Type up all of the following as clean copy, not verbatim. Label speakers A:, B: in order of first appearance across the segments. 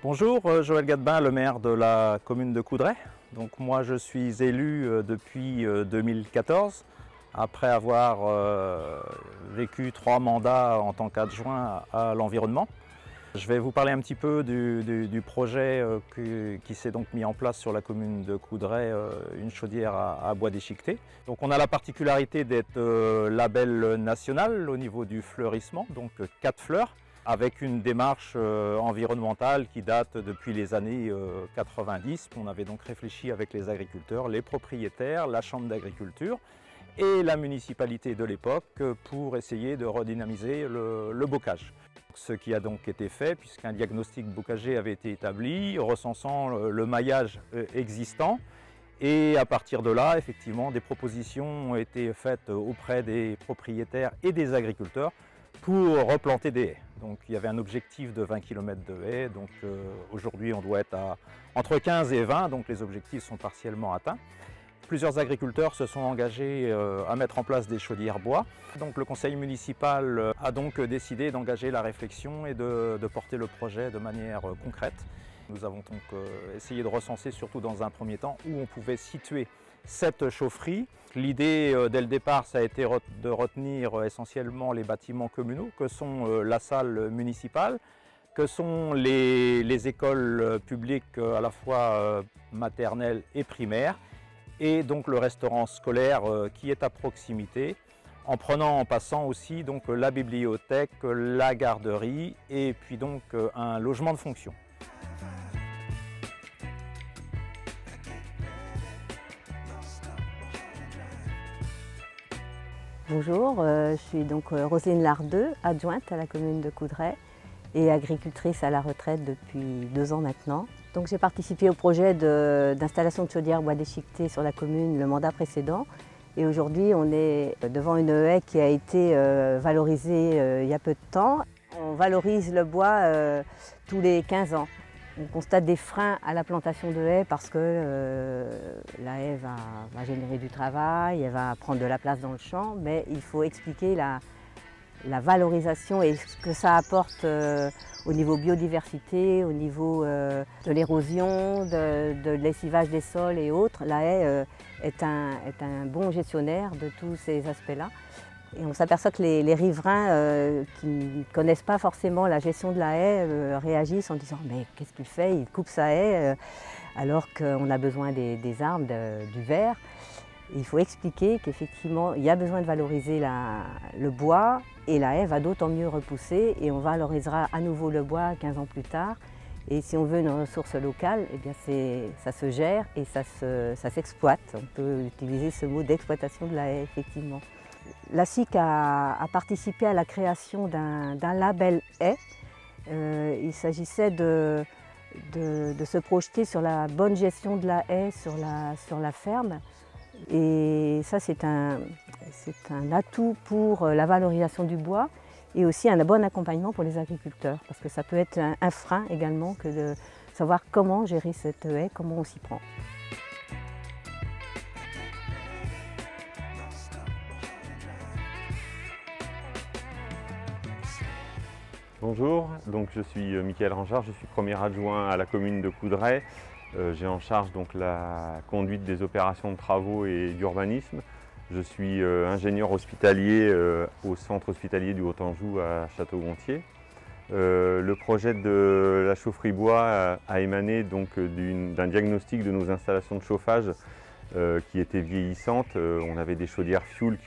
A: Bonjour, Joël Gadebin, le maire de la commune de Coudray. Donc moi je suis élu depuis 2014, après avoir vécu 3 mandats en tant qu'adjoint à l'environnement. Je vais vous parler un petit peu du projet qui s'est donc mis en place sur la commune de Coudray, une chaudière à bois déchiqueté. Donc on a la particularité d'être label national au niveau du fleurissement, donc 4 fleurs, avec une démarche environnementale qui date depuis les années 90. On avait donc réfléchi avec les agriculteurs, les propriétaires, la chambre d'agriculture et la municipalité de l'époque pour essayer de redynamiser le bocage. Ce qui a donc été fait puisqu'un diagnostic bocager avait été établi, recensant le maillage existant. Et à partir de là, effectivement, des propositions ont été faites auprès des propriétaires et des agriculteurs pour replanter des haies. Donc il y avait un objectif de 20 km de haies, donc aujourd'hui on doit être à entre 15 et 20, donc les objectifs sont partiellement atteints. Plusieurs agriculteurs se sont engagés à mettre en place des chaudières bois. Donc le conseil municipal a donc décidé d'engager la réflexion et de porter le projet de manière concrète. Nous avons donc essayé de recenser, surtout dans un premier temps, où on pouvait situer cette chaufferie. L'idée dès le départ, ça a été de retenir essentiellement les bâtiments communaux, que sont la salle municipale, que sont les écoles publiques à la fois maternelles et primaires, et donc le restaurant scolaire qui est à proximité, en passant aussi donc la bibliothèque, la garderie et puis donc un logement de fonction.
B: Bonjour, je suis donc Roselyne Lardeux, adjointe à la commune de Coudray et agricultrice à la retraite depuis 2 ans maintenant. Donc j'ai participé au projet d'installation de chaudière bois déchiqueté sur la commune le mandat précédent et aujourd'hui on est devant une haie qui a été valorisée il y a peu de temps. On valorise le bois tous les 15 ans. On constate des freins à la plantation de haies parce que la haie va générer du travail, elle va prendre de la place dans le champ, mais il faut expliquer la valorisation et ce que ça apporte au niveau biodiversité, au niveau de l'érosion, de lessivage des sols et autres. La haie est un bon gestionnaire de tous ces aspects-là. Et on s'aperçoit que les riverains qui ne connaissent pas forcément la gestion de la haie réagissent en disant « mais qu'est-ce qu'il fait? Il coupe sa haie alors qu'on a besoin des arbres, du verre ». Il faut expliquer qu'effectivement il y a besoin de valoriser le bois et la haie va d'autant mieux repousser et on valorisera à nouveau le bois 15 ans plus tard. Et si on veut une ressource locale, eh bien ça se gère et ça s'exploite. On peut utiliser ce mot d'exploitation de la haie effectivement. La SIC a participé à la création d'un label haie. Il s'agissait de se projeter sur la bonne gestion de la haie sur la ferme. Et ça, c'est un atout pour la valorisation du bois et aussi un bon accompagnement pour les agriculteurs. Parce que ça peut être un frein également que de savoir comment gérer cette haie, comment on s'y prend.
C: Bonjour, donc je suis Michael Rangeard, je suis premier adjoint à la commune de Coudray. J'ai en charge donc la conduite des opérations de travaux et d'urbanisme. Je suis ingénieur hospitalier au centre hospitalier du Haut-Anjou à Château-Gontier. Le projet de la chaufferie bois a émané d'un diagnostic de nos installations de chauffage qui étaient vieillissantes. On avait des chaudières fioul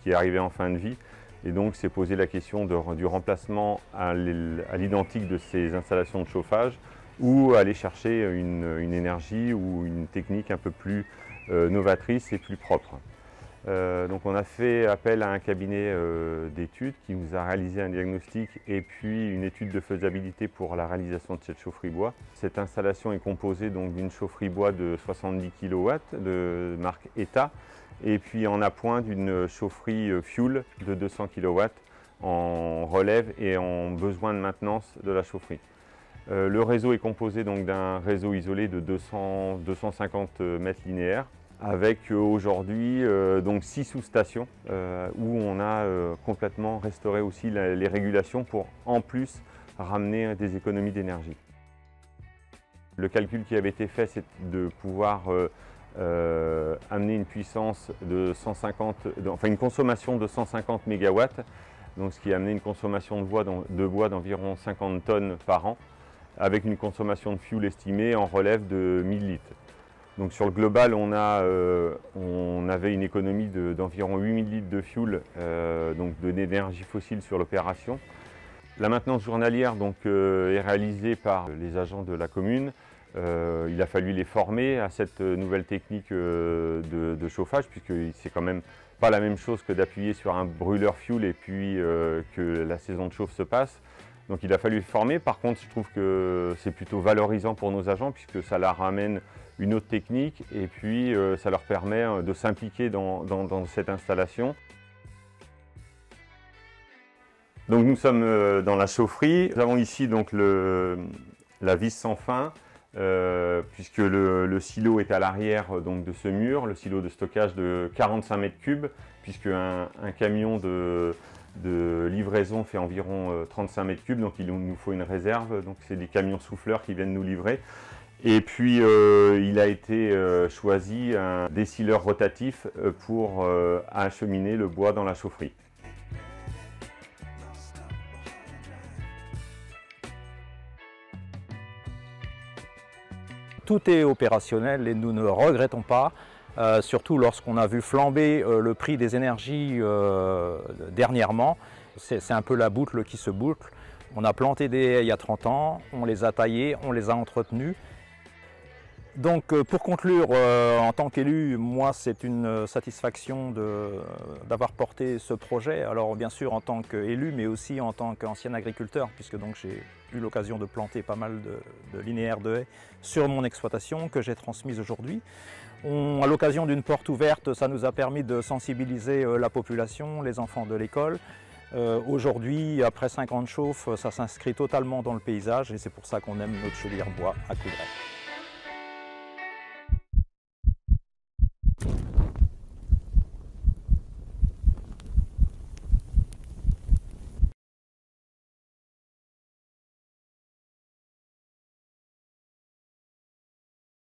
C: qui arrivaient en fin de vie. Et donc s'est posé la question du remplacement à l'identique de ces installations de chauffage ou aller chercher une énergie ou une technique un peu plus novatrice et plus propre. Donc on a fait appel à un cabinet d'études qui nous a réalisé un diagnostic et puis une étude de faisabilité pour la réalisation de cette chaufferie bois. Cette installation est composée d'une chaufferie bois de 70 kW de marque ETA et puis en appoint d'une chaufferie fuel de 200 kW en relève et en besoin de maintenance de la chaufferie. Le réseau est composé d'un réseau isolé de 250 mètres linéaires avec aujourd'hui 6 sous-stations où on a complètement restauré aussi les régulations pour en plus ramener des économies d'énergie. Le calcul qui avait été fait, c'est de pouvoir amener une puissance de 150, enfin une consommation de 150 MW, donc ce qui a amené une consommation de bois d'environ 50 tonnes par an, avec une consommation de fuel estimée en relève de 1000 litres. Donc sur le global, on avait une économie d'environ 8000 litres de fuel, donc d'énergie fossile sur l'opération. La maintenance journalière est réalisée par les agents de la commune. Il a fallu les former à cette nouvelle technique de chauffage, puisque c'est quand même pas la même chose que d'appuyer sur un brûleur fuel et puis que la saison de chauffe se passe. Donc il a fallu les former. Par contre, je trouve que c'est plutôt valorisant pour nos agents, puisque ça leur ramène une autre technique et puis ça leur permet de s'impliquer dans cette installation. Donc nous sommes dans la chaufferie. Nous avons ici donc la vis sans fin, puisque le silo est à l'arrière de ce mur, le silo de stockage de 45 mètres cubes, puisque un camion de livraison fait environ 35 mètres cubes, donc il nous faut une réserve. Donc c'est des camions souffleurs qui viennent nous livrer. Et puis il a été choisi un dessileur rotatif pour acheminer le bois dans la chaufferie.
A: Tout est opérationnel et nous ne regrettons pas, surtout lorsqu'on a vu flamber le prix des énergies dernièrement. C'est un peu la boucle qui se boucle. On a planté des haies il y a 30 ans, on les a taillées, on les a entretenues. Donc pour conclure, en tant qu'élu, moi c'est une satisfaction d'avoir porté ce projet. Alors bien sûr en tant qu'élu, mais aussi en tant qu'ancien agriculteur, puisque donc j'ai eu l'occasion de planter pas mal de linéaires de haies sur mon exploitation que j'ai transmise aujourd'hui. À l'occasion d'une porte ouverte, ça nous a permis de sensibiliser la population, les enfants de l'école. Aujourd'hui, après 50 chauffes, ça s'inscrit totalement dans le paysage et c'est pour ça qu'on aime notre chaudière bois à Coudray.